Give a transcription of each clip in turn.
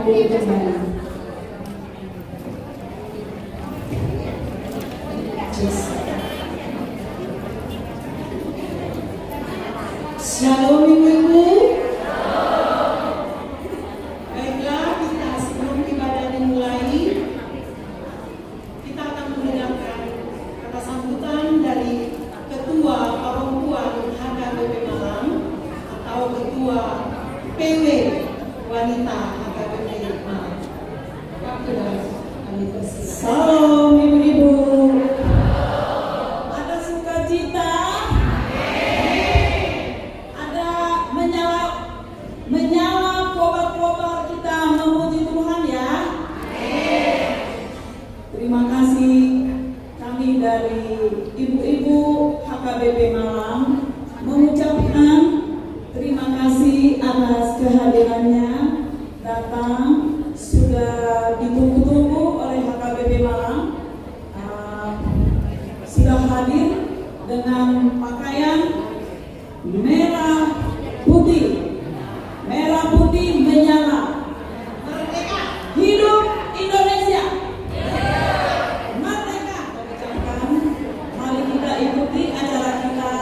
pulih kembali. Shalom ibu-ibu. Baiklah, kita sebelum ibadah dimulai, kita akan mendengarkan kata sambutan dari Ketua Perempuan HKBP Malang atau Ketua PW Wanita HKBP Malang. Waktu kami persilakan. Salam ibu-ibu. Ada sukacita. Menyala kobar-kobar kita memuji Tuhan ya. Terima kasih kami dari ibu-ibu HKBP Malang mengucapkan terima kasih atas kehadirannya datang, sudah ditunggu-tunggu oleh HKBP Malang, sudah hadir dengan pakaian merah putih. Merah putih menyala. Merdeka. Hidup Indonesia. Merdeka. Ucapkan. Mari kita ikuti acara kita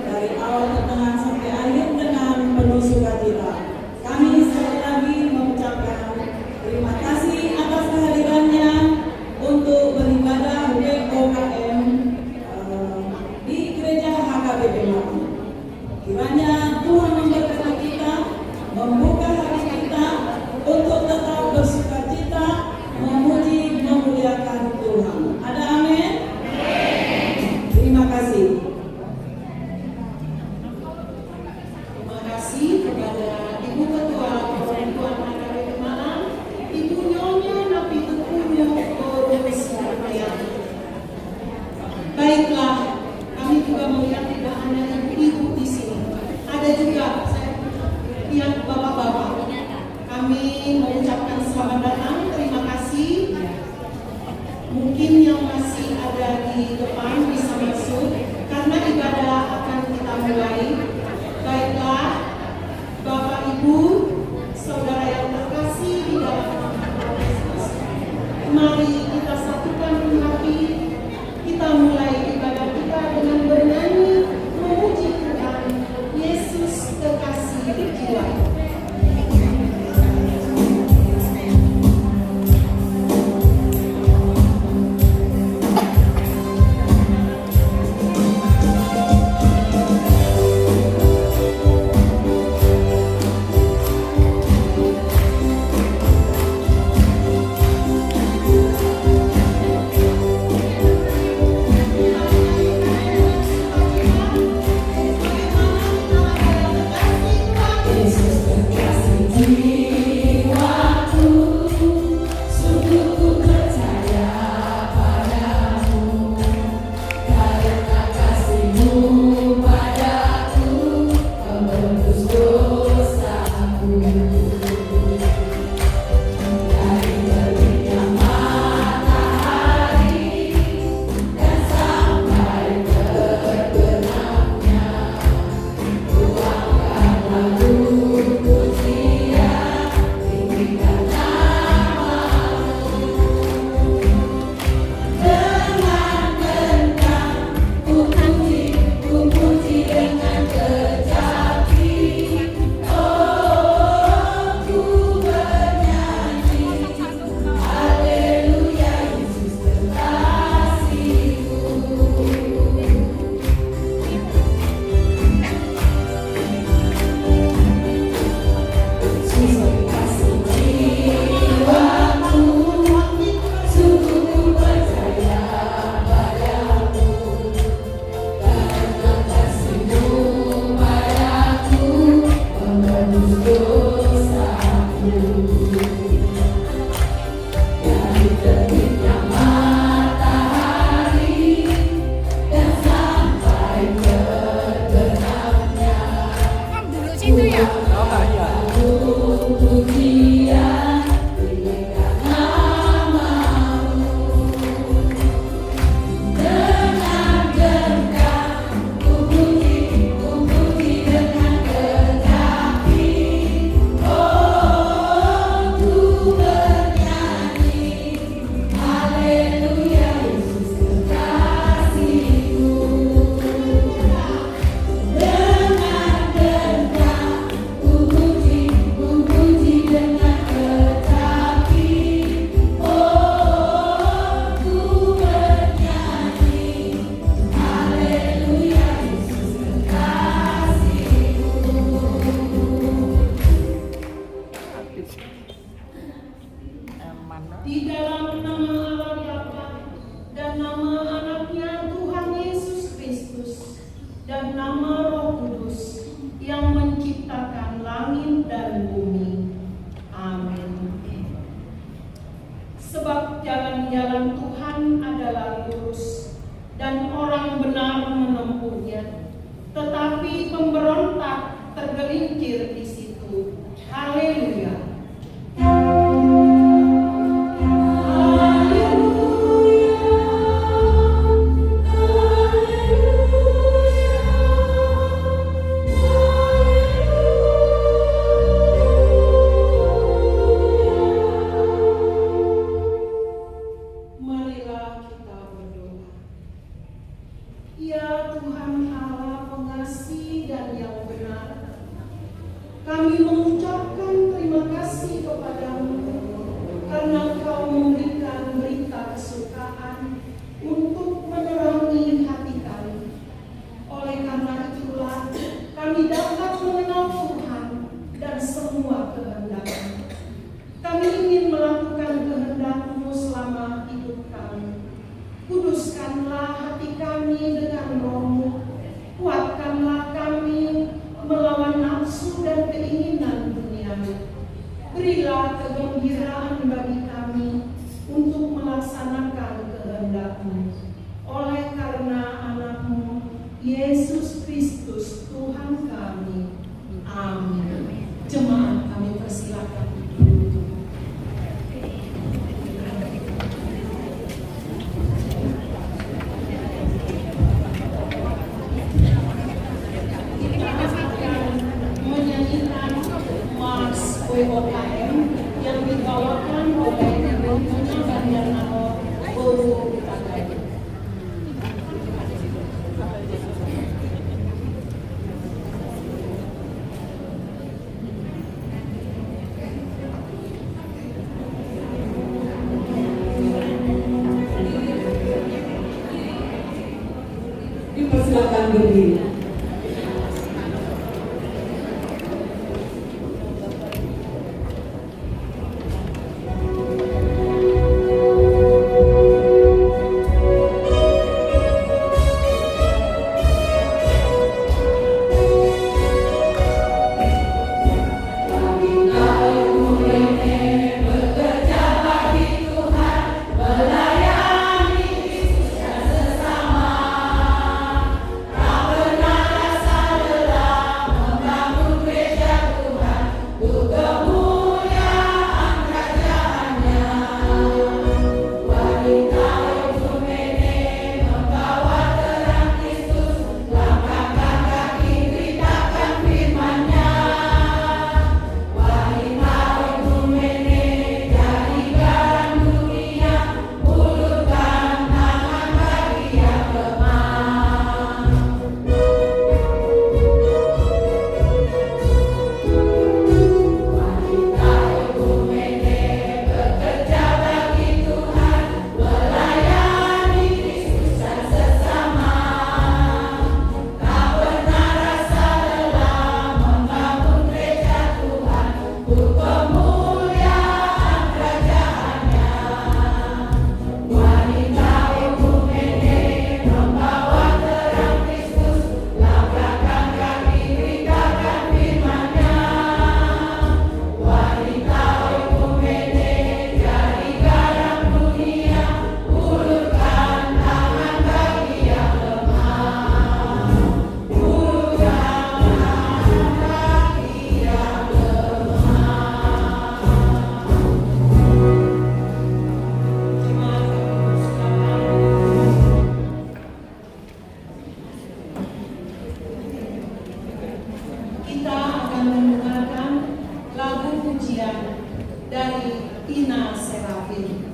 dari awal ke tengah sampai akhir dengan penuh sukacita. Kami sekali lagi mengucapkan terima kasih atas kehadirannya untuk beribadah WOKM di Gereja HKBP Malang. Kiranya Tuhan memberkati kita, membuka hati kita untuk tetap bersukacita, memuji, memuliakan Tuhan. Ada amin? Terima kasih. Terima kasih kepada Ibu Ketua Perempuan HKBP Malang, Ibu Nyonya Napitukunyo Korus Surabaya. Baiklah, kami juga melihat tidak hanya ibu-ibu di sini, ada juga lihat bapak-bapak. Kami mengucapkan selamat datang, terima kasih. Mungkin yang masih ada di depan bisa masuk karena ibadah akan kita mulai. Baiklah, Bapak Ibu, saudara yang terkasih di dalam Tuhan Yesus, mari kita satukan hati, kita mulai ibadah kita dengan bernyanyi memuji Tuhan Yesus kekasih jiwa. Yesus Kami mengucapkan terima kasih kepadamu karena Kau memberikan berita kesukaan untuk menerangi hati kami. Oleh karena itulah kami dapat mengenal Tuhan dan semua kehendak-Mu. Kami ingin melakukan kehendak-Mu selama hidup kami. Kuduskanlah hati kami dengan Roh-Mu. Kuatkanlah kami melawan nafsu dan keinginan duniawi. Berilah kegembiraan bagi kami untuk melaksanakan kehendak-Mu. Oleh karena anak-Mu, Yesus Kristus Tuhan kami. Amin. Jemaat kami persilakan. WOKM yang dibawakan oleh Nyonya Bandarnao Guru Utara. Dipersilakan berdiri. dari Tina Serafin.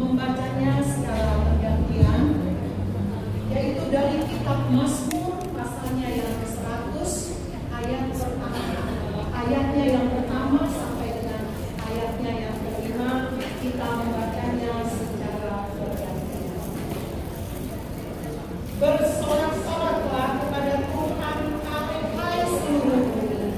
membacanya secara bergantian, yaitu dari kitab Mazmur pasalnya yang ke-100 ayatnya yang pertama sampai dengan ayatnya yang kelima. Kita membacanya secara bergantian. Bersorak-soraklah kepada Tuhan, hai seluruh bumi.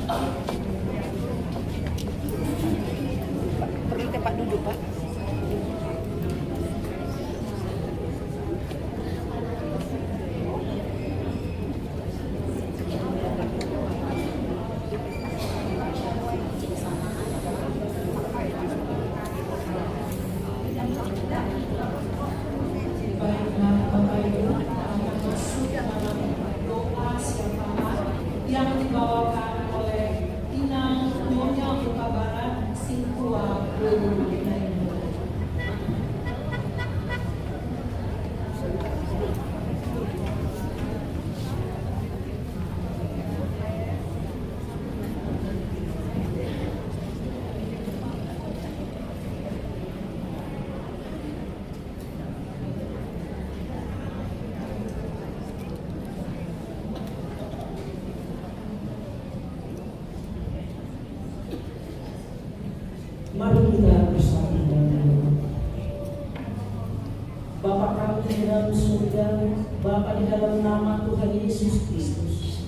Perlu tempat duduk, Pak. Baiklah Bapak Ibu, kita akan masuk dalam doa syafaat yang dibawakan oleh Inang Nyonya Luka Barat Singtua Guru. Mari kita bersatu berdoa. Bapa kami di dalam surga, Bapa di dalam nama Tuhan Yesus Kristus.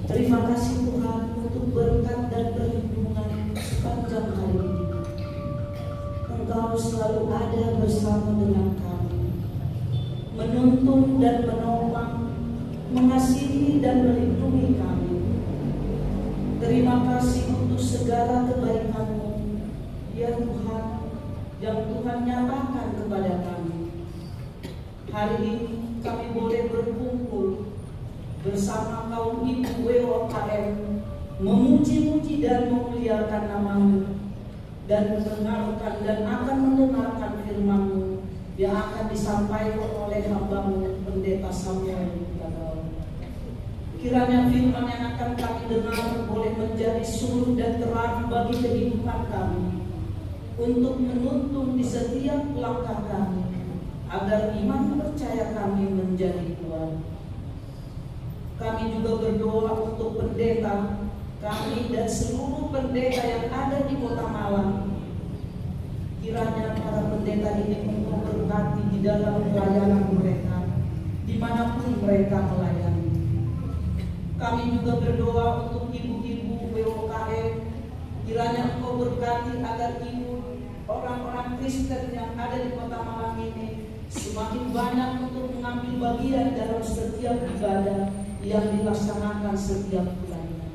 Terima kasih Tuhan untuk berkat dan perlindungan sepanjang hari ini. Engkau selalu ada bersama dengan kami, menuntun dan menopang, mengasihi dan melindungi kami. Terima kasih untuk segala kebaikan-Mu, ya Tuhan, yang Tuhan nyatakan kepada kami. Hari ini kami boleh berkumpul bersama kaum ibu WOKM, memuji-muji dan memuliakan nama-Mu, dan mendengarkan dan akan mendengarkan firman-Mu yang akan disampaikan oleh hamba-Mu Pendeta Samuel. Kiranya firman yang akan kami dengar boleh menjadi suluh dan terang bagi kehidupan kami, untuk menuntun di setiap langkah kami, agar iman percaya kami menjadi kuat. Kami juga berdoa untuk pendeta kami dan seluruh pendeta yang ada di Kota Malang. Kiranya para pendeta ini Engkau berkati di dalam pelayanan mereka, dimanapun mereka melayani. Kami juga berdoa untuk ibu-ibu WOKM, kiranya Engkau berkati agar ibu orang-orang Kristen yang ada di Kota Malang ini semakin banyak untuk mengambil bagian dalam setiap ibadah yang dilaksanakan setiap bulannya.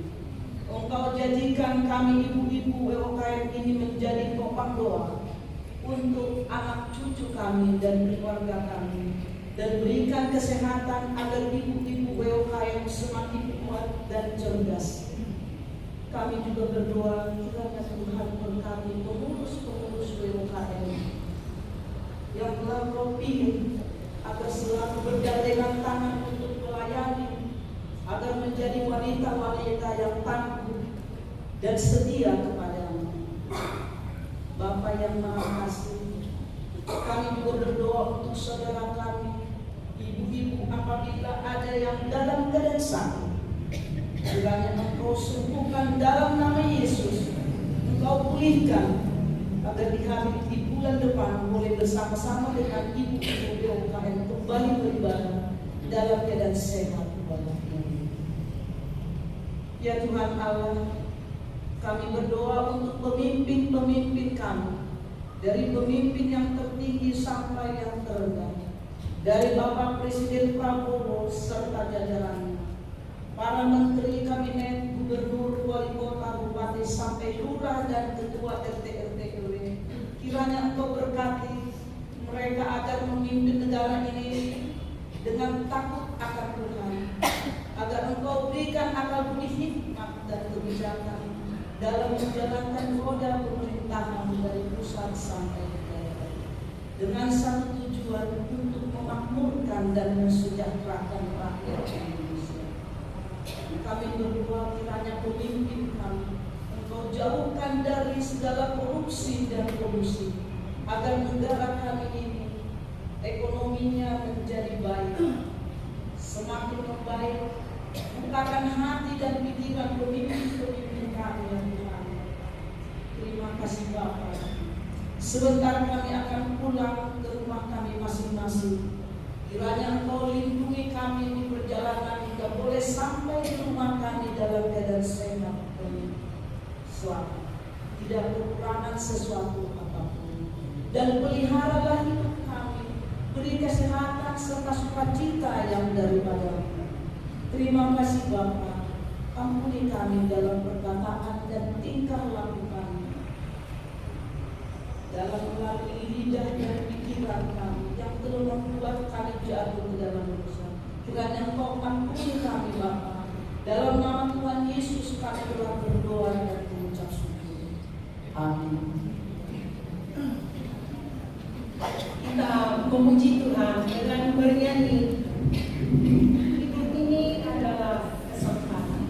Engkau jadikan kami ibu-ibu WOKM ini menjadi topang doa untuk anak cucu kami dan keluarga kami, dan berikan kesehatan agar ibu-ibu WOKM semakin kuat dan cerdas. Kami juga berdoa kiranya Tuhan berkati pengurus-pengurus WOKM yang telah Kau pilih agar selalu bergandengan tangan untuk melayani, agar menjadi wanita-wanita yang tangguh dan setia kepadamu. Bapa yang Maha Kasih, kami juga berdoa untuk saudara kami, ibu-ibu apabila ada yang dalam keadaan sakit, kiranya Engkau sembuhkan dalam nama Yesus. Engkau pulihkan agar di bulan depan boleh bersama-sama dengan ibu-ibu WOKM kembali beribadah dalam keadaan sehat walafiat. Ya Tuhan Allah, kami berdoa untuk pemimpin-pemimpin kami, dari pemimpin yang tertinggi sampai yang terendah, dari Bapak Presiden Prabowo serta jajarannya, para menteri kabinet, gubernur, wali kota, bupati, sampai lurah dan ketua RT RW. Kiranya Engkau berkati mereka agar memimpin negara ini dengan takut akan Tuhan, agar Engkau berikan akal budi hikmat dan kebijakan dalam menjalankan roda pemerintahan dari pusat sampai ke daerah, dengan satu tujuan untuk memakmurkan dan mensejahterakan rakyat Indonesia. Kami berdoa kiranya pemimpin kami Engkau jauhkan dari segala korupsi dan kolusi, agar negara kami ini ekonominya menjadi baik, semakin membaik. Bukakan hati dan pikiran pemimpin-pemimpin kami yang Tuhan. Terima kasih Bapa. Sebentar kami akan pulang ke rumah kami masing-masing. Kiranya Engkau lindungi kami di perjalanan hingga boleh sampai di rumah kami dalam keadaan sehat selamat, tidak kekurangan sesuatu apapun. Dan peliharalah hidup kami, beri kesehatan serta sukacita yang daripada-Mu. Terima kasih Bapa, ampuni kami dalam perkataan dan tingkah laku kami, dalam melalui lidah dan pikiran kami yang telah membuat kami jatuh ke dalam dosa. Kiranya Engkau ampuni kami Bapa. Dalam nama Tuhan Yesus kami telah berdoa dan mengucap syukur. Amin. Kita memuji Tuhan dengan bernyanyi. Hidup ini adalah kesempatan.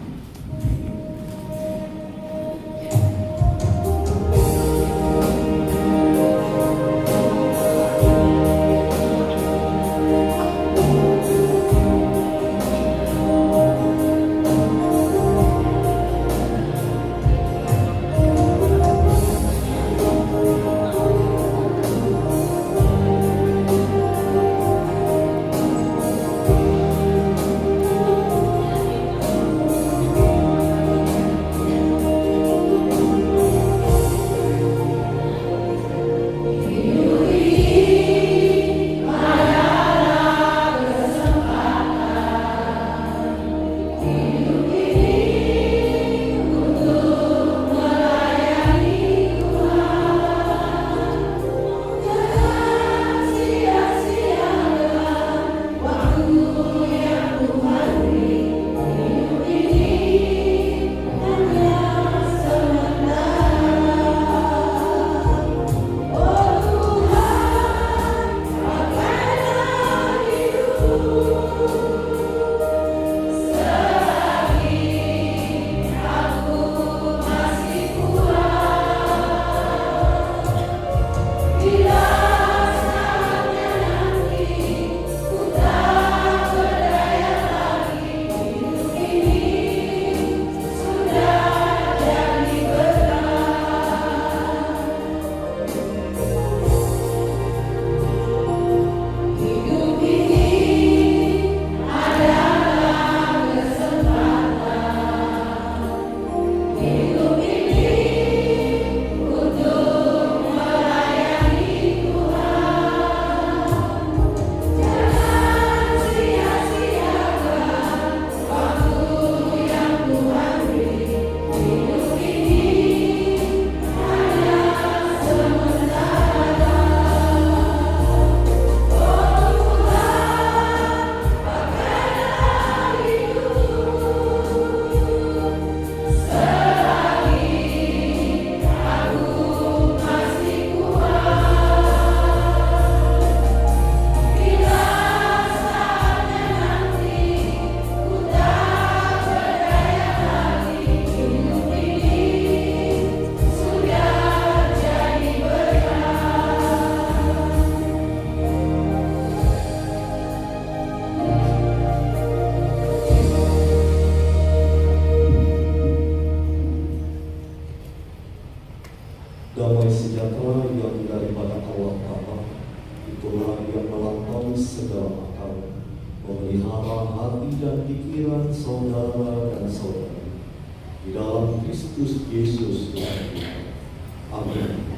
Damai sejahtera yang daripada Allah Bapa, itulah yang melampaui segala akal, memelihara hati dan pikiran saudara dan saudari di dalam Kristus Yesus Tuhan kita. Amin.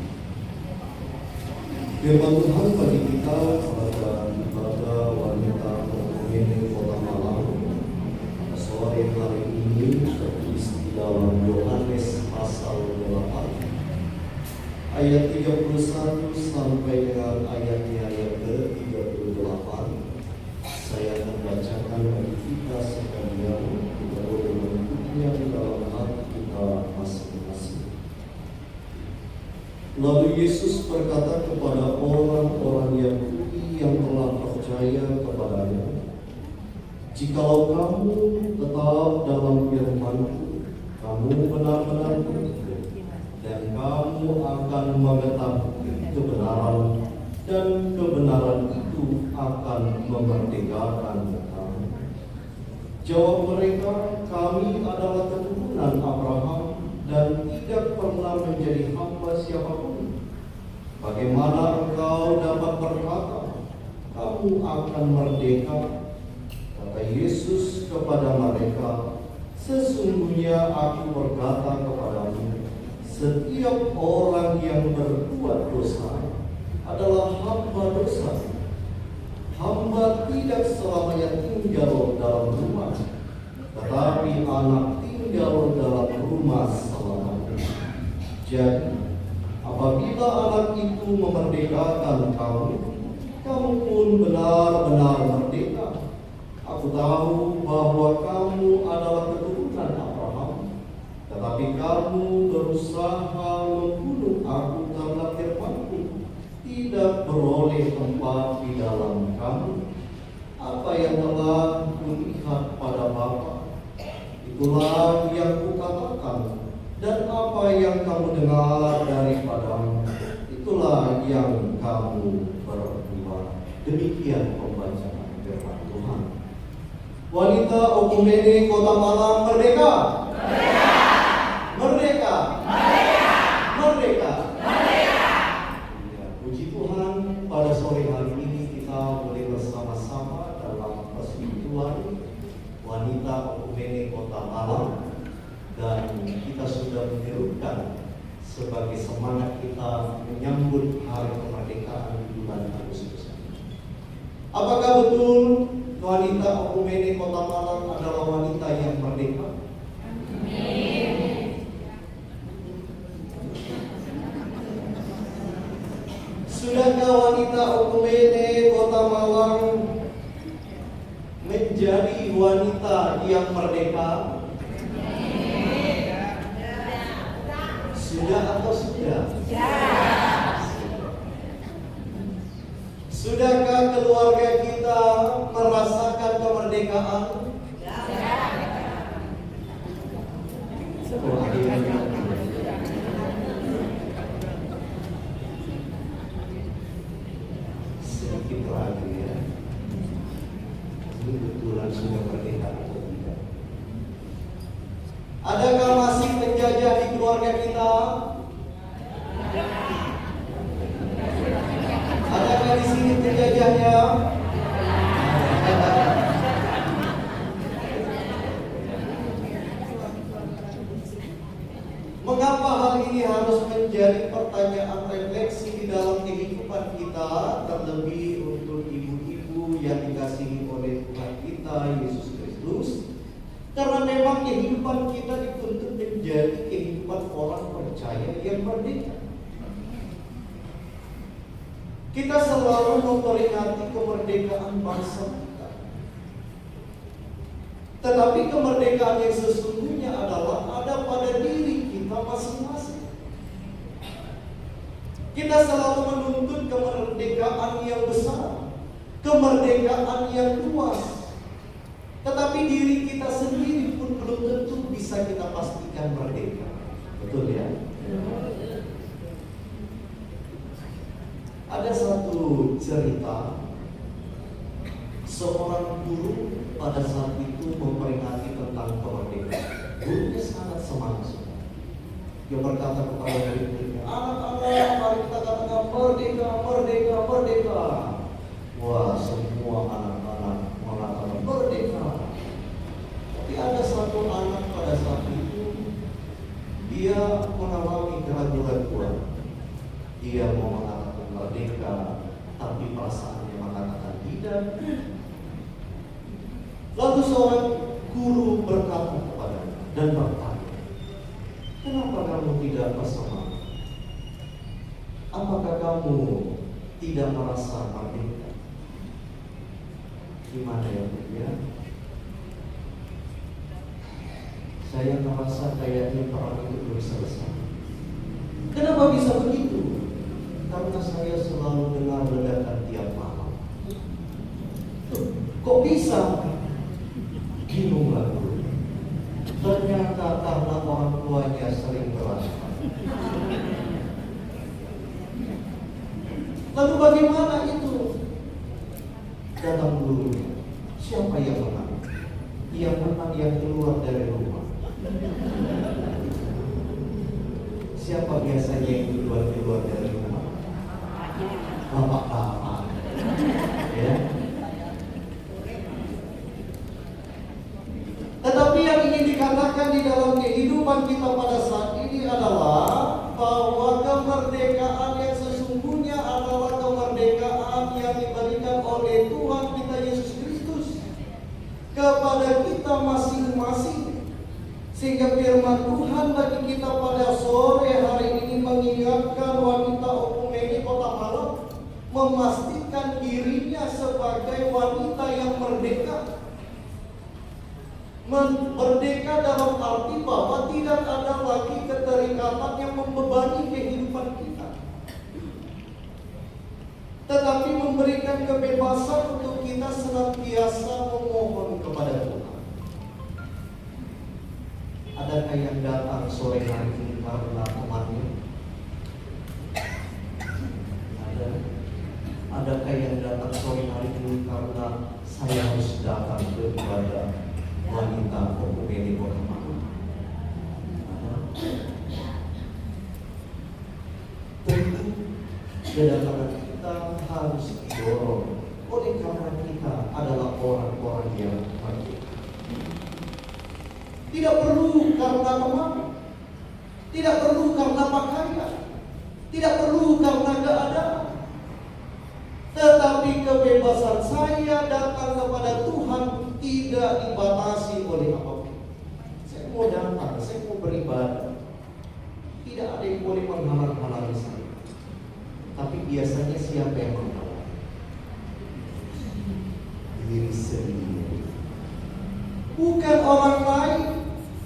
Firman Tuhan bagi kita pada ibadah wanita pemimpin kota Malang sore hari ini tertulis di dalam Yohanes pasal 8 ayat 31 sampai dengan ayatnya yang ke-38. Saya membacakan bagi kita sekalian, kita boleh mengikutinya di dalam hati kita masing-masing. Lalu Yesus berkata kepada orang-orang Yahudi yang telah percaya kepadanya, "Jikalau kamu tetap dalam firman-Ku, kamu benar-benar hidup, dan kamu akan mengetahui kebenaran, dan kebenaran itu akan memerdekakan kamu." Jawab mereka, "Kami adalah keturunan Abraham dan tidak pernah menjadi hamba siapapun. Bagaimana engkau dapat berkata, kamu akan merdeka?" Kata Yesus kepada mereka, Sesungguhnya aku berkata kepadamu, setiap orang yang berbuat dosa adalah hamba dosa. Hamba tidak selamanya tinggal dalam rumah, tetapi anak tinggal dalam rumah selamanya. Jadi, apabila anak itu memerdekakan kamu, kamu pun benar-benar merdeka. Aku tahu bahwa kamu adalah keturunan Abraham, tetapi kamu berusaha membunuh aku karena firman-Ku tidak beroleh tempat di dalam kamu. Apa yang telah kulihat pada Bapa, itulah yang kukatakan, dan apa yang kamu dengar daripadamu, itulah yang kamu berbuat. Demikian pembacaan firman Tuhan. Wanita Okumene Kota Malang merdeka. Merdeka. Merdeka. Ya, puji Tuhan, pada sore hari ini kita boleh bersama-sama dalam persekutuan wanita Okumene Kota Malang, dan kita sudah menyerukan sebagai semangat kita menyambut hari kemerdekaan di bulan Agustus. Apakah betul wanita Okumene Kota Malang adalah wanita yang merdeka? Amin. Sudahkah wanita Okumene Kota Malang menjadi wanita yang merdeka? Sudah atau sudah? Sudahkah keluarga kita merasakan kemerdekaan? Sedikit lagi ya. Ini betulan sudah merdeka atau tidak? Adakah masih penjajah di keluarga kita? Adakah di sini penjajahnya? Mengapa hal ini harus menjadi pertanyaan refleksi di dalam kehidupan kita, terlebih untuk ibu-ibu yang dikasihi oleh Tuhan kita Yesus Kristus? Karena memang kehidupan kita dituntut menjadi kehidupan orang percaya yang merdeka. Kita selalu memperingati kemerdekaan bangsa kita. Tetapi kemerdekaan yang sesungguhnya adalah ada pada diri kita masing-masing. Kita selalu menuntut kemerdekaan yang besar, kemerdekaan yang luas. Tetapi diri kita sendiri pun belum tentu bisa kita pastikan merdeka. Betul ya? Ada satu cerita, seorang guru pada saat itu memperingati tentang kemerdekaan. Gurunya sangat semangat. Dia berkata kepada murid-muridnya, anak-anak, mari kita katakan merdeka, merdeka, merdeka. Wah, semua anak-anak mengatakan merdeka. Tapi ada satu anak pada saat itu, dia mengalami keraguan-keraguan. Dia mau mengatakan merdeka, tapi perasaannya mengatakan tidak. Lalu seorang guru berkata kepadanya dan bertanya, kenapa kamu tidak bersemangat? Apakah kamu tidak merasa merdeka? Gimana ya Bu ya? Saya merasa kayaknya perang itu belum selesai. Kenapa bisa begitu? Karena saya selalu dengar ledakan tiap malam. Kok bisa? Bingunglah guru. Ternyata karena orang tuanya sering berantem. Lalu bagaimana itu? Datang gurunya. Siapa yang menang? Yang menang yang keluar dari rumah. Siapa biasanya yang keluar dari rumah? Bapak-bapak. Ya. Tetapi yang ingin dikatakan Tuhan kita pada saat ini adalah bahwa kemerdekaan yang sesungguhnya adalah kemerdekaan yang diberikan oleh Tuhan kita Yesus Kristus kepada kita masing-masing. Sehingga firman Tuhan bagi kita pada sore hari ini mengingatkan wanita Okumene Kota Malang memastikan dirinya sebagai wanita yang merdeka. Merdeka dalam arti bahwa tidak ada lagi keterikatan yang membebani kehidupan kita, tetapi memberikan kebebasan untuk kita senantiasa memohon kepada Tuhan. Adakah yang datang sore hari ini karena temannya? Adakah yang datang sore hari ini karena saya harus datang kepada wanita Okumene Kota Malang? Tentu kedatangan kita harus didorong oleh karena kita adalah orang-orang yang merdeka. Tidak perlu karena teman, tidak perlu karena pakaian, tidak perlu karena keadaan, tetapi kebebasan saya datang kepada Tuhan tidak dibatasi oleh apapun. Saya mau datang, saya mau beribadah, tidak ada yang boleh menghalang-halangi saya. Tapi biasanya siapa yang menghalang? Diri sendiri. Bukan orang lain,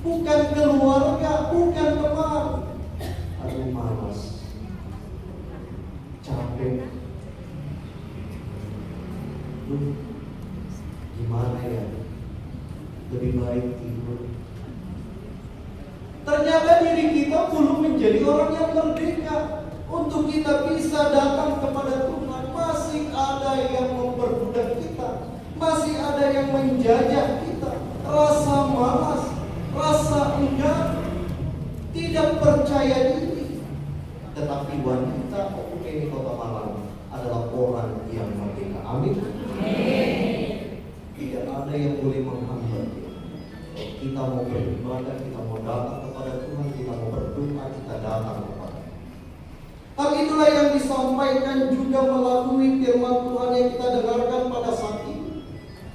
bukan keluarga, bukan teman. Aduh, malas, capek. Gimana ya? Lebih baik tidur. Ternyata diri kita belum menjadi orang yang merdeka untuk kita bisa datang kepada Tuhan. Masih ada yang memperbudak kita, masih ada yang menjajah kita. Rasa malas, rasa enggan, tidak percaya diri. Tetapi wanita Okumene Kota Malang adalah orang yang merdeka. Amin. Tidak ada yang boleh menghambat kita. Kita mau beribadah, kita mau datang kepada Tuhan, kita mau berdoa, kita datang kepada. Hal itulah yang disampaikan juga melalui firman Tuhan yang kita dengarkan pada saat ini.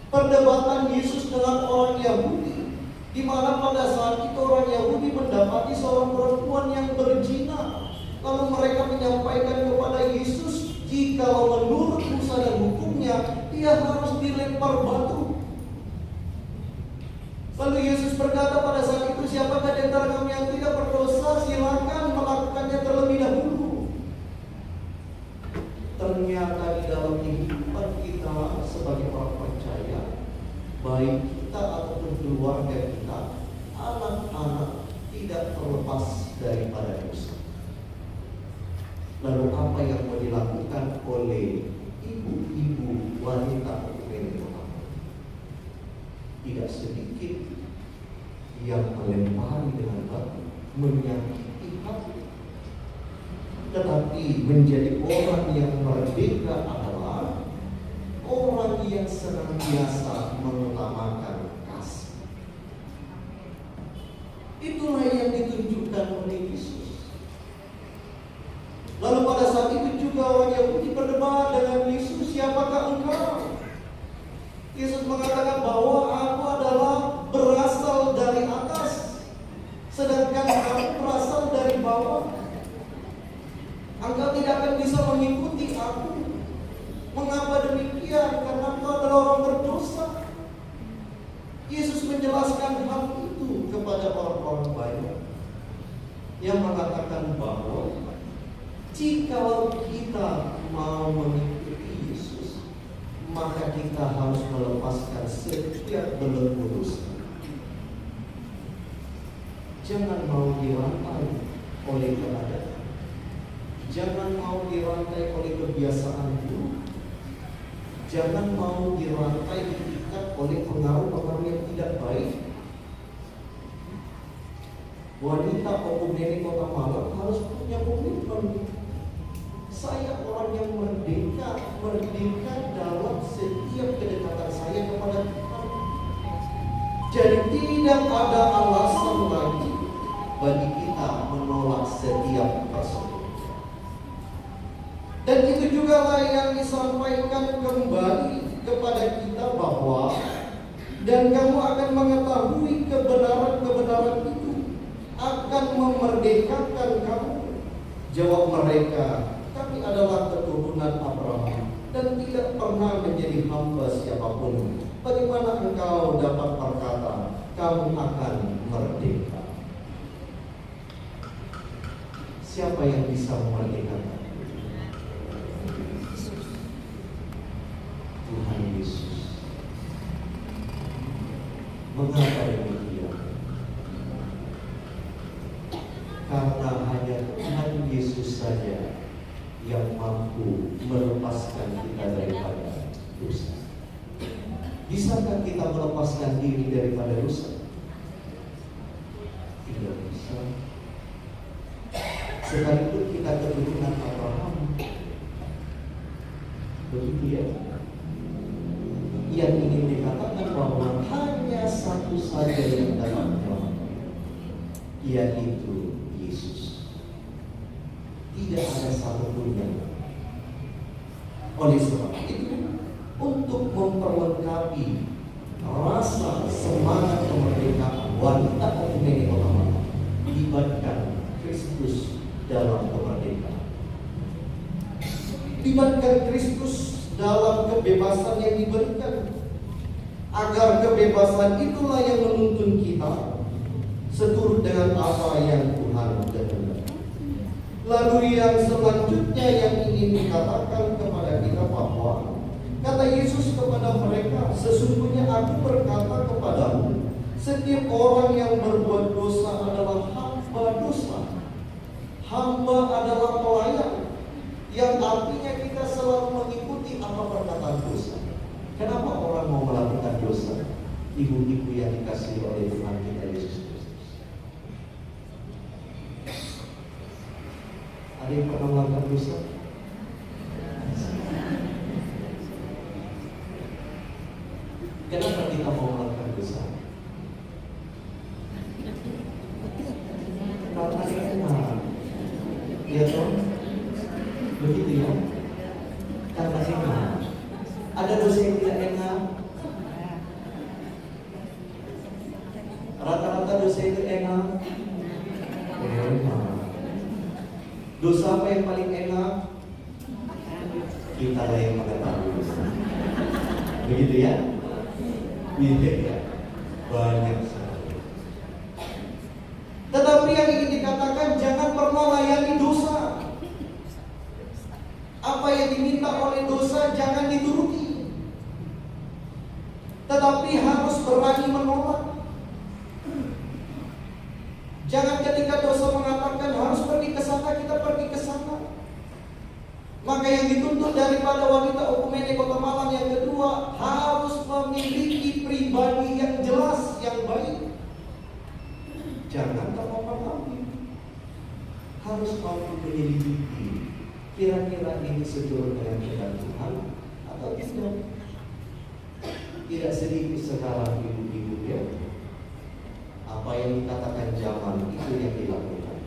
Perdebatan Yesus dengan orang Yahudi, di mana pada saat itu orang Yahudi mendapati seorang perempuan yang berzina. Lalu mereka menyampaikan kepada Yesus, jika menurut Musa dan hukumnya, dia harus dilempar batu. Lalu Yesus berkata pada saat itu, siapakah di antara kami yang tidak berdosa, silakan melakukannya terlebih dahulu. Ternyata di dalam kehidupan kita sebagai orang percaya, baik kita ataupun keluarga kita, anak-anak tidak terlepas daripada dosa. Lalu apa yang mau dilakukan oleh ibu-ibu wanita Okumene Kota Malang? Tidak sedikit yang melempari dengan batu, menyakiti hati. Tetapi menjadi orang yang merdeka adalah orang yang senantiasa mengutamakan kasih. Itulah yang ditunjukkan oleh Yesus. Lalu pada saat itu juga orang Yahudi berdebat dengan Yesus, siapakah engkau? Yesus mengatakan bahwa aku adalah berasal dari atas, sedangkan kamu berasal dari bawah. Engkau tidak akan bisa mengikuti aku. Mengapa demikian? Karena engkau adalah orang berdosa. Yesus menjelaskan hal itu kepada orang-orang banyak yang mengatakan bahwa jika kita mau mengikuti Yesus, maka kita harus melepaskan setiap belenggu dosa. Jangan mau dirantai oleh keadaan. Jangan mau dirantai oleh kebiasaan buruk. Jangan mau dirantai diikat oleh pengaruh-pengaruh yang tidak baik. Wanita Okumene Kota Malang harus punya komitmen. Saya orang yang merdeka dalam setiap kedekatan saya kepada Tuhan. Jadi tidak ada alasan lagi yang disampaikan kembali kepada kita bahwa dan kamu akan mengetahui kebenaran-kebenaran itu akan memerdekakan kamu. Jawab mereka, kami adalah keturunan Abraham dan tidak pernah menjadi hamba siapapun. Bagaimana engkau dapat berkata, kamu akan merdeka? Siapa yang bisa memerdekakan? Tuhan Yesus. Mengapa demikian? Karena hanya Tuhan Yesus saja yang mampu melepaskan kita daripada dosa. Bisakah kita melepaskan diri daripada dosa? Tidak bisa. Sekalipun kita keturunan Abraham, begitu ya. Yang ingin dikatakan bahwa hanya satu saja yang dapat menyelamatkan, yaitu Yesus. Tidak ada satupun yang. Oleh sebab itu, untuk memperlengkapi rasa semangat kemerdekaan wanita Okumene Kota Malang, libatkan Kristus dalam kemerdekaan. Libatkan Kristus dalam kebebasan yang diberikan, agar kebebasan itulah yang menuntun kita seturut dengan apa yang Tuhan kehendaki. Lalu yang selanjutnya yang ingin dikatakan kepada kita bahwa kata Yesus kepada mereka, sesungguhnya aku berkata kepadamu, setiap orang yang berbuat dosa adalah hamba dosa. Hamba adalah pelayan, yang artinya kita selalu mengikuti apa perkataan dosa. Kenapa orang mau melakukan dosa? Ibu-ibu yang dikasihi oleh Tuhan kita Yesus Kristus. Ada yang pernah melakukan dosa? Kenapa kita mau melakukan dosa? Karena enak. Ya toh? Begitu ya? Karena enak. Ada dosa yang tidak enak. Rata-rata dosa itu enak. Enak. Dosa apa yang paling enak? Kita lah yang mengetahui. Begitu ya? Begitu ya? Banyak sekali. Tetapi yang ingin dikatakan, jangan pernah layani dosa. Apa yang diminta oleh dosa jangan dituruti, tetapi harus berani menolak. Jangan ketika dosa mengatakan harus pergi ke sana, kita pergi ke sana. Maka yang dituntut daripada wanita Okumene Kota Malang yang kedua, harus memiliki pribadi yang jelas, yang baik. Jangan terpapar-papar. Harus mampu menyelidiki, kira-kira ini seturut dengan kehendak Tuhan atau tidak. Tidak sedikit sekarang ibu-ibu ya, apa yang dikatakan zaman itu yang dilakukan.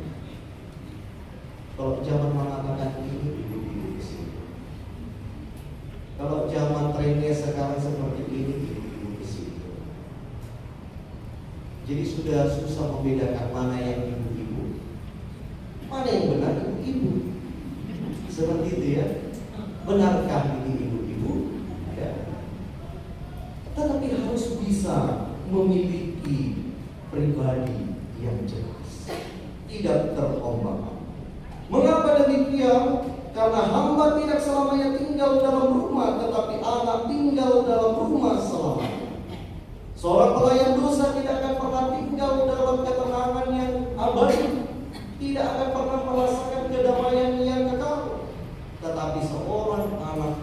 Kalau zaman mengatakan ini, ibu-ibu ke sini. Kalau zaman trennya sekarang seperti ini, ibu-ibu ke sini. Jadi sudah susah membedakan mana yang ibu-ibu, mana yang benar ibu. Seperti itu ya. Benarkah ini ibu-ibu? Ya. Tetapi harus bisa memiliki pribadi yang jelas, tidak terombang-ambing. Mengapa demikian? Karena hamba tidak selamanya tinggal dalam rumah, tetapi anak tinggal dalam rumah selamanya. Seorang pelayan dosa tidak akan pernah tinggal dalam ketenangan yang abadi, tidak akan pernah merasakan kedamaian yang kekal. Tetapi seorang anak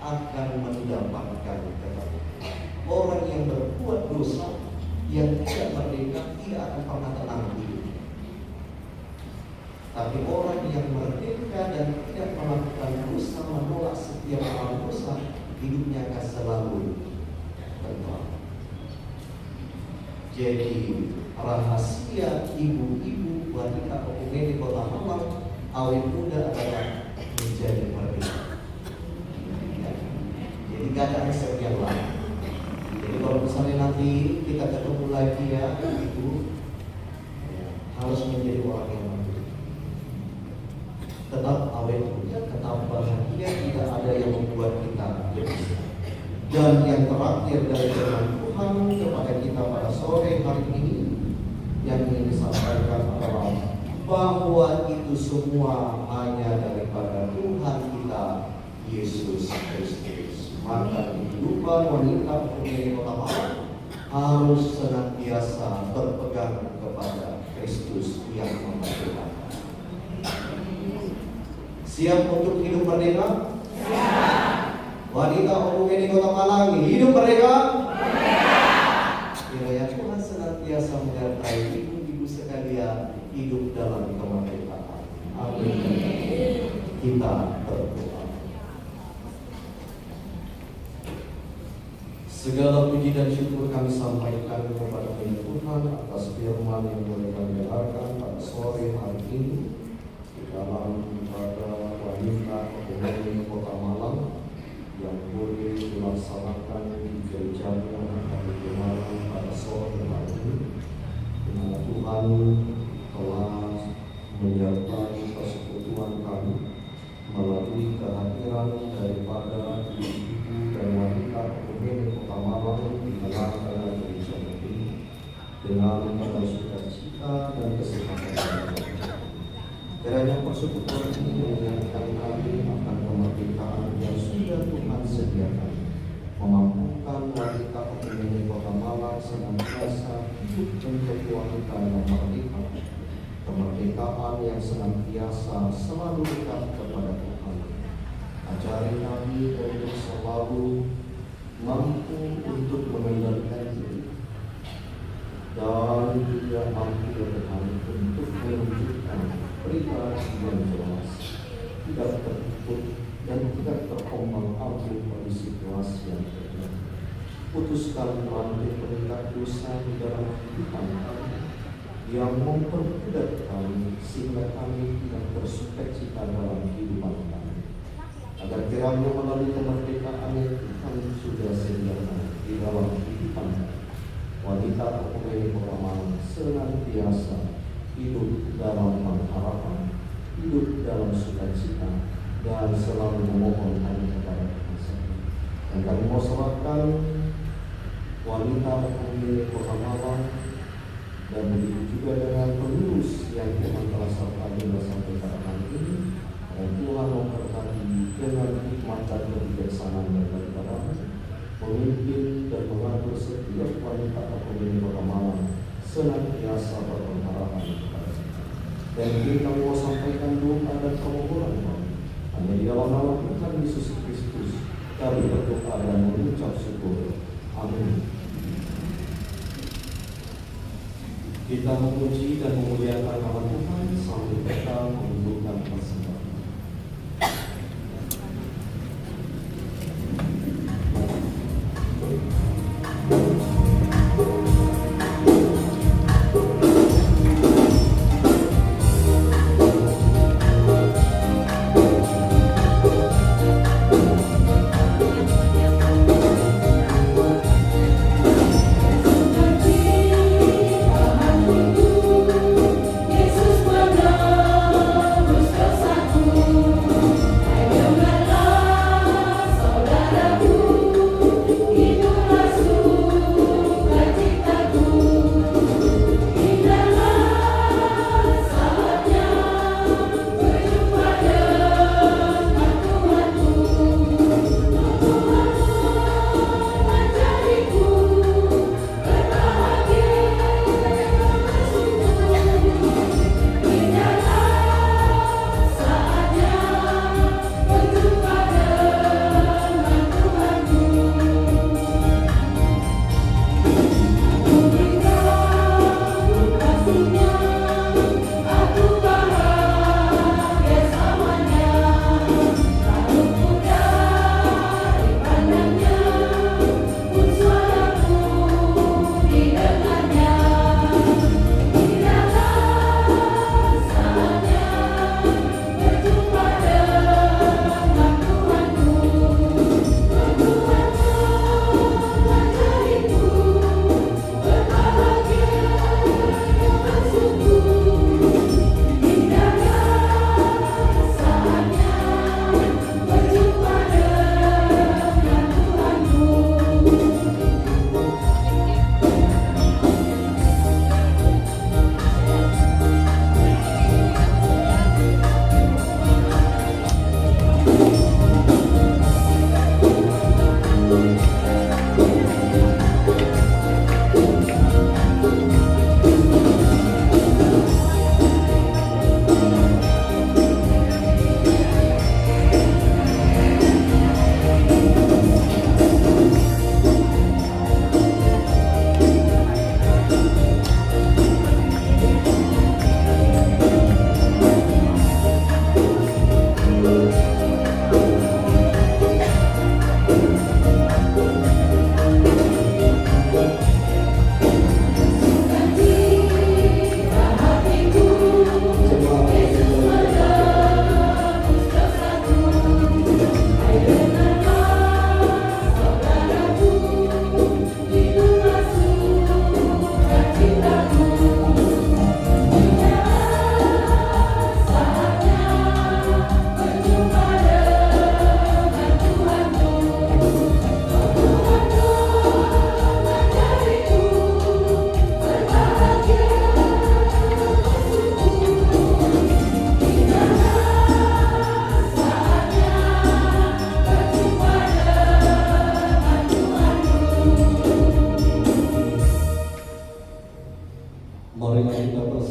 akan mendapatkan kedamaian. Orang yang berbuat dosa, yang tidak merdeka, tidak akan pernah tenang hidup. Tapi orang yang merdeka dan tidak melakukan dosa, menolak setiap hal dosa, hidupnya akan selalu tenang. Jadi rahasia ibu-ibu wanita Okumene Kota Malang awet muda adalah menjadi merdeka. tidak ada resep yang lain. Jadi kalau misalnya nanti kita ketemu lagi ya, itu ya, harus menjadi orang yang maju. Tetap awet muda, tetap bahagia, tidak ada yang membuat kita gelisah. Dan yang terakhir dari firman Tuhan kepada kita pada sore hari ini yang ingin disampaikan adalah bahwa itu semua hanya daripada Tuhan kita Yesus Kristus. Maka kehidupan wanita pemilik kota Malang harus senantiasa berpegang kepada Kristus yang memerdekakan. Siap untuk hidup merdeka? Siap. Wanita pemilik kota Malang hidup merdeka? Kiranya Tuhan senantiasa menyertai ibu-ibu sekalian hidup dalam kemerdekaan. Amin. Kita berdoa. Segala puji dan syukur kami sampaikan kepada Tuhan atas firman yang boleh kami dengarkan pada sore hari ini di dalam ibadah wanita pemilik kota Malang yang boleh dilaksanakan di gerejanya hari Malang pada sore hari ini. Di mana Tuhan telah menyertai persekutuan kami melalui kehadiran daripada ibu dan wanita pemilik kota Malang di dalam gereja ini dengan penuh sukacita dan kesehatan. Kiranya persekutuan ini mengingatkan kami akan kemerdekaan yang sudah Tuhan sediakan, memampukan wanita pemilik kota Malang senantiasa hidup menjadi wanita yang merdeka, kemerdekaan yang senantiasa selalu dekat kepada Tuhan. Ajari kami untuk selalu mampu untuk mengendalikan diri dan juga mampu bertahan untuk menunjukkan pribadi yang jelas, tidak tertutup dan tidak terombang-ambing pada situasi yang terjadi. Putuskan rantai perikat dosa di dalam kehidupan kami yang memperbudak kami sehingga kami tidak bersukacita dalam kehidupan kami. Agar kiranya melalui kemerdekaan yang Tuhan sudah sediakan di dalam kehidupan wanita pemilik kota Malang senantiasa hidup dalam pengharapan, hidup dalam sukacita, dan selalu memohon kami kepada Tuhan. Dan kami mau serahkan wanita pemilik kota Malang dan begitu juga dengan pengurus yang Tuhan telah sertai sampai pada hari ini. Dan Tuhan memberkati dengan hikmat dan kebijaksanaan daripada pemimpin dan mengatur setiap wanita pemilik kota Malang senantiasa berpengharapan kepada kita. Dan kita mau sampaikan doa dan permohonan kami hanya di dalam nama Tuhan Yesus Kristus kami berdoa dan mengucap syukur. Amin. Kita memuji dan memuliakan nama Tuhan sambil kita menundukkan persembahan. Yesus menebus dosaku.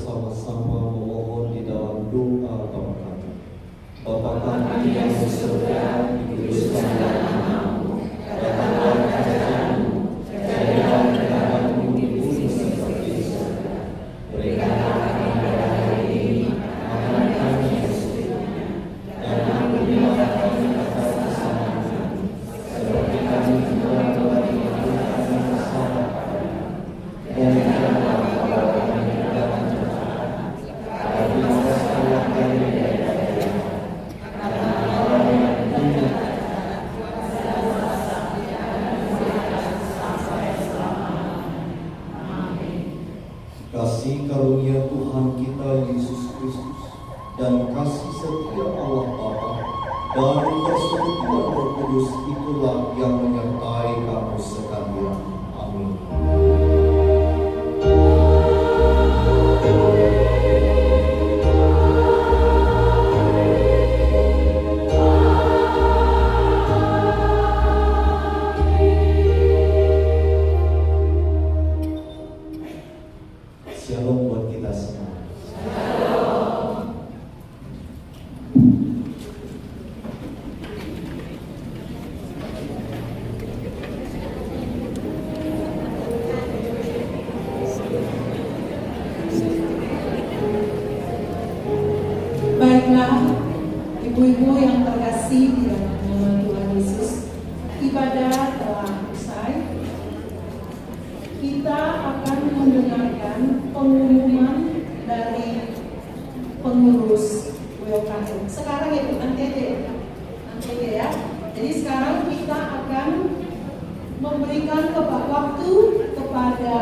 bersama-sama memohon di dalam doa Bapa kami. Bapa kami yang di surga, dikuduskanlah namamu, datanglah kerajaanmu, jadilah kehendakmu di bumi seperti di surga. Berikanlah kami pada hari ini makanan kami yang secukupnya, dan ampunilah kami atas kesalahan kami, seperti kami juga memberi ampun kami kesalahan kami. Dan janganlah membawa kami ke dalam cobaan, tapi bebaskanlah kami dari yang jahat. Karena Allah yang punya kasih karunia Tuhan kita Yesus Kristus dan kasih setia Allah Bapa dan persekutuan Roh Kudus itulah yang menyertai kamu sekalian. Amin. Shalom buat kita semua. Baiklah, ibu-ibu yang terkasih di dalam nama Tuhan Yesus, ibadah telah usai. Kita akan mendengarkan pengumuman dari pengurus WOKM. Sekarang itu nanti ya. Jadi sekarang kita akan memberikan waktu kepada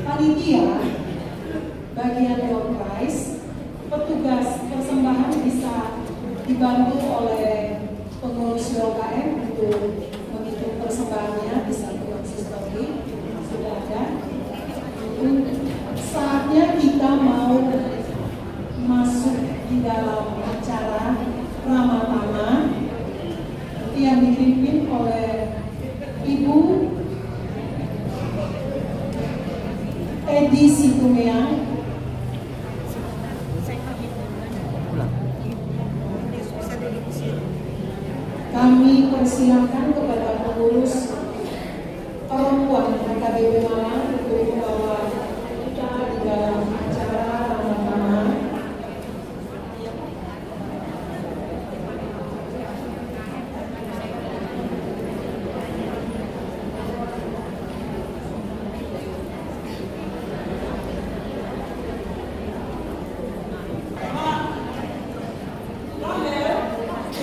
panitia bagian door prize. Petugas persembahan bisa dibantu oleh pengurus WOKM untuk menghitung persembahannya, bisa tukang sistemi sudah ada. Saatnya kita mau masuk di dalam acara Ramatama yang dipimpin oleh Ibu Edi Situmeang. Kami persilakan kepada pengurus perempuan KKBP Malang untuk membawa kita di dalam acara Ramadhan.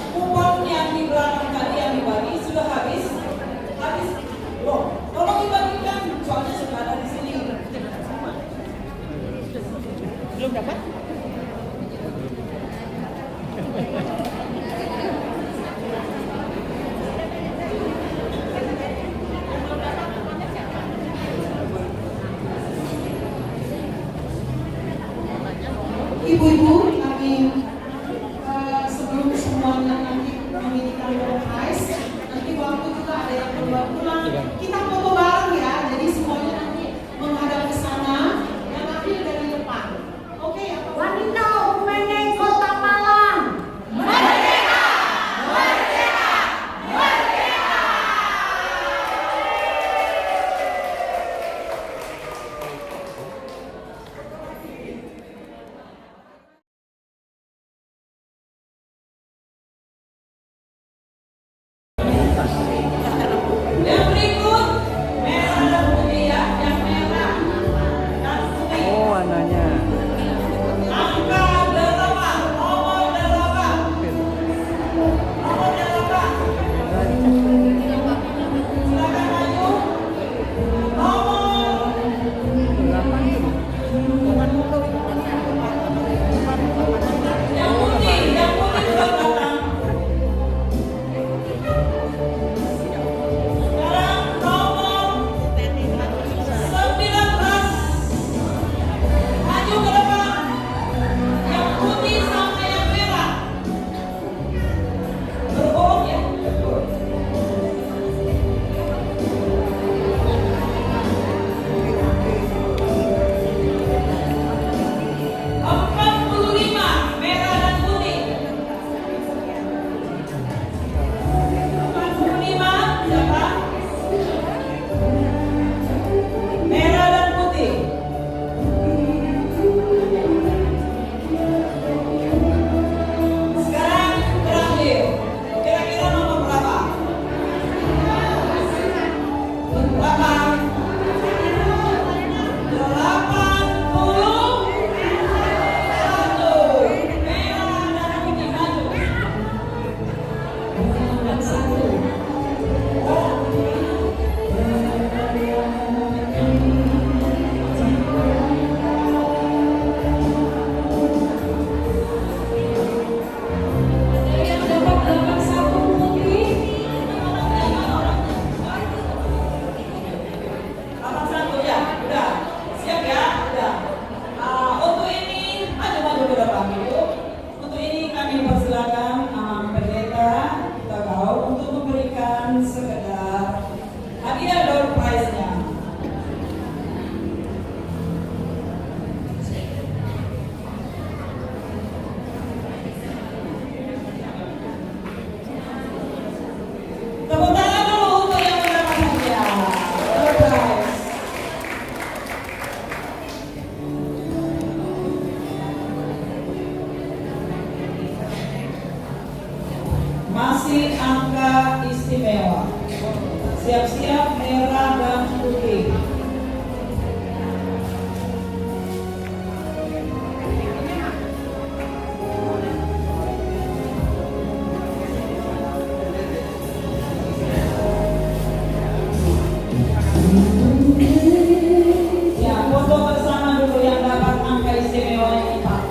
Kupon yang di belakang tadi yang dibagi sudah habis. Loh, tolong dibagikan, soalnya sudah ada di sini. Belum dapat? Ibu-ibu, kami sebelum semuanya nanti memiliki prize, nanti waktu juga ada yang keluar pulang. Kita foto bareng ya, jadi semuanya nanti menghadap ke sana, yang ambil dari depan. Oke ya, Pak? Wanita Umene Kota Malang. Merdeka! Merdeka! Merdeka! Yang berikut merah dan putih ya, yang merah dan putih. Oh, warnanya. Angka 8, nomor 8. Nomor 8. Silakan maju. Nomor 8. yang putih juga datang. Sekarang nomor 19. Kasih angka istimewa. Siap-siap merah dan putih. Ya, foto bersama dulu yang dapat angka istimewa ini, Pak.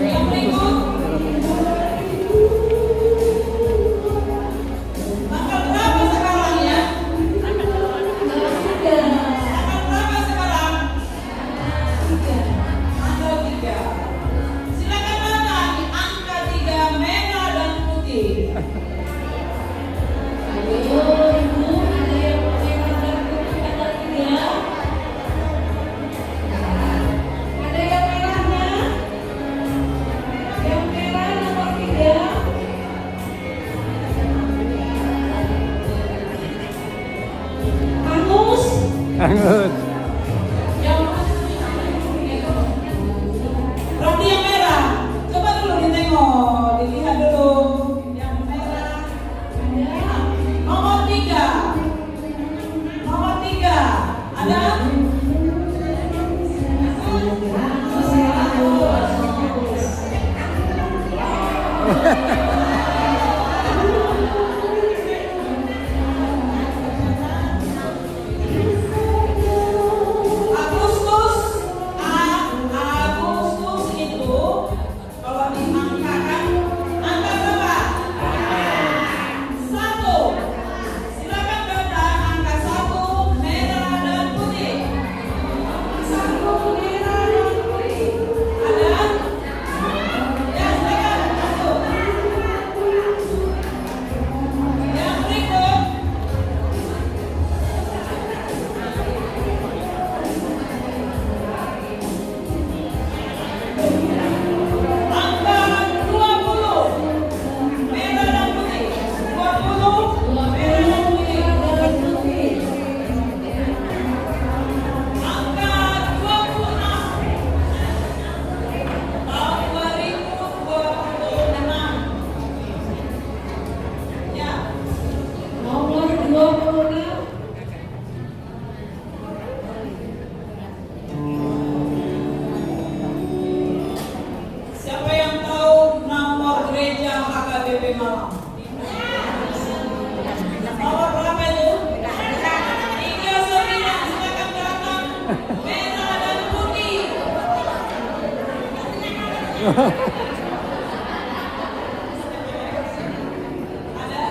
Yang berikut. Angka berapa sekarang ya? Angka berapa sekarang? Angka 3. Silakan mana di angka 3 merah dan putih. Angus. Berarti yang merah. Coba dulu ditengok, dilihat dulu. Yang merah. Nomor 3. Nomor 3. Ada? Agustus itu kalau diangkakan angka berapa? 1. Silakan datang angka 1 merah dan putih. 1 merah dan putih. Ada? Ya, silakan masuk. Yang berikut. Angka 20 merah dan putih. 20 merah dan putih. Angka 26 tahun 2026. Ya. Nomor 26. Siapa yang tahu nomor gereja HKBP Malang? Nomor berapa itu? 39. Silakan datang. Merah dan putih. Ada?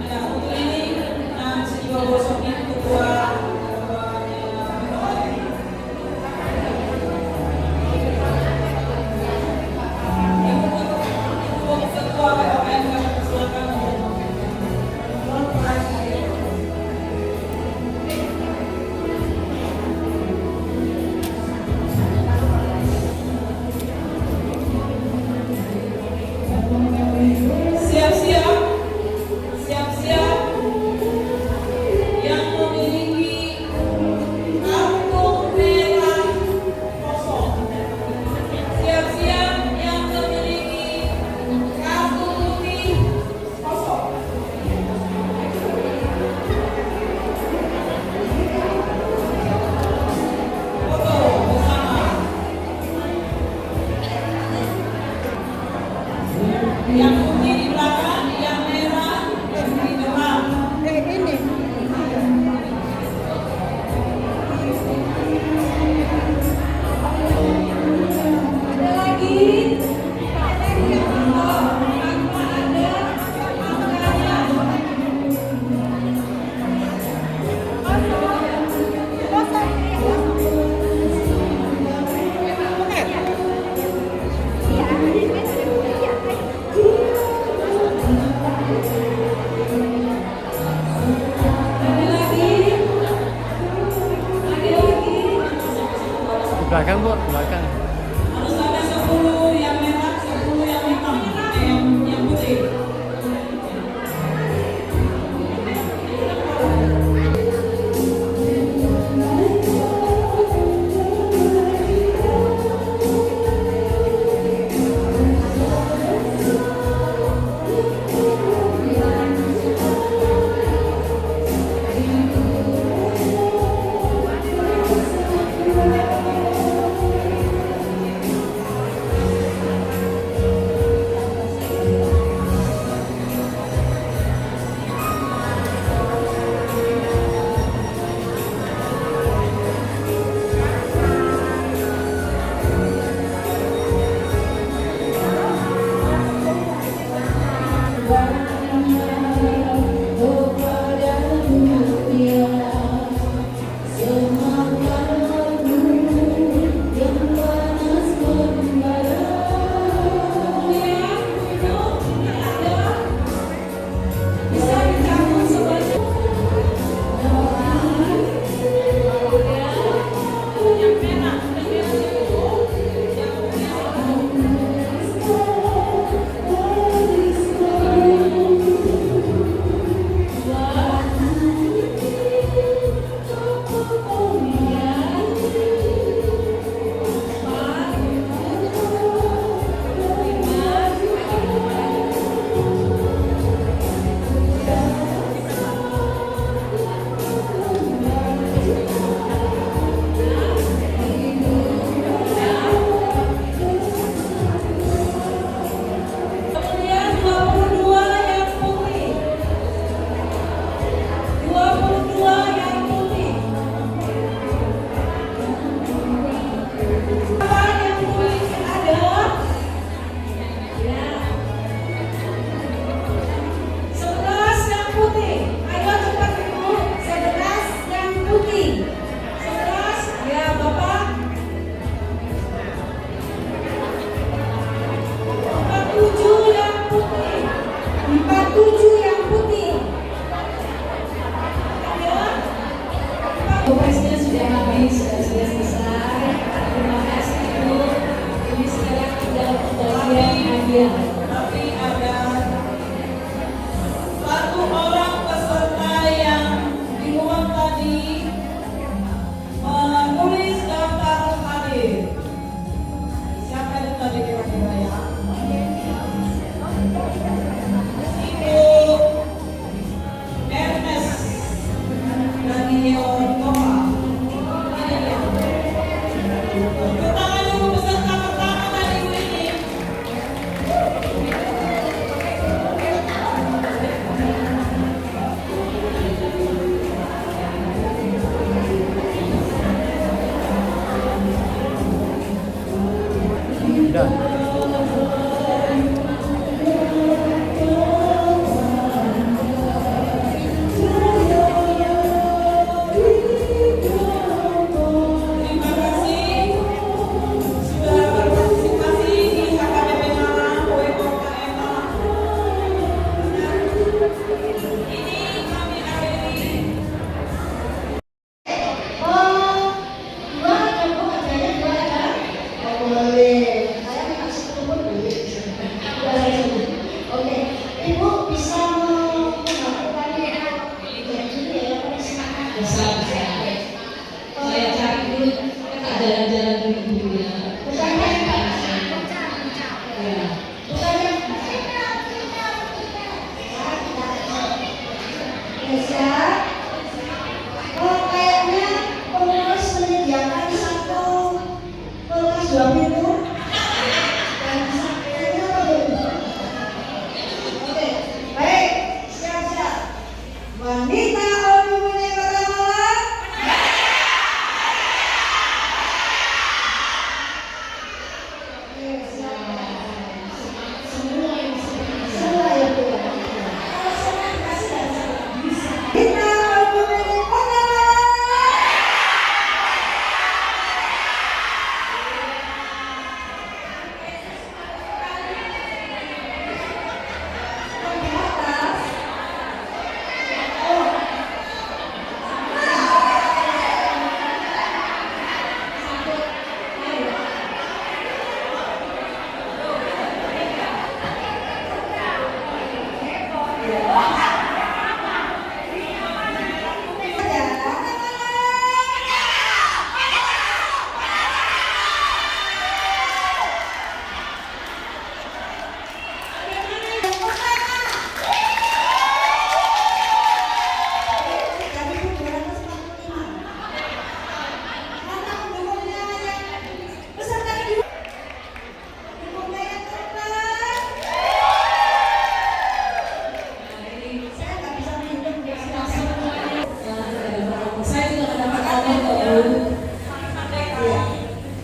Ada untuk ini. Nah, sejauh gosok ini ketua. Ketua BOPN, silakan. Siap-siap. Siap-siap. Yang memiliki kartu merah kosong. Siap-siap yang memiliki kartu putih kosong. Foto bersama. Yang putih di belakang, yang merah di depan. Ini. Ada lagi. Oke.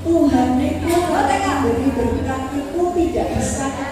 Tuhan itu berkati-berkati tidak bisa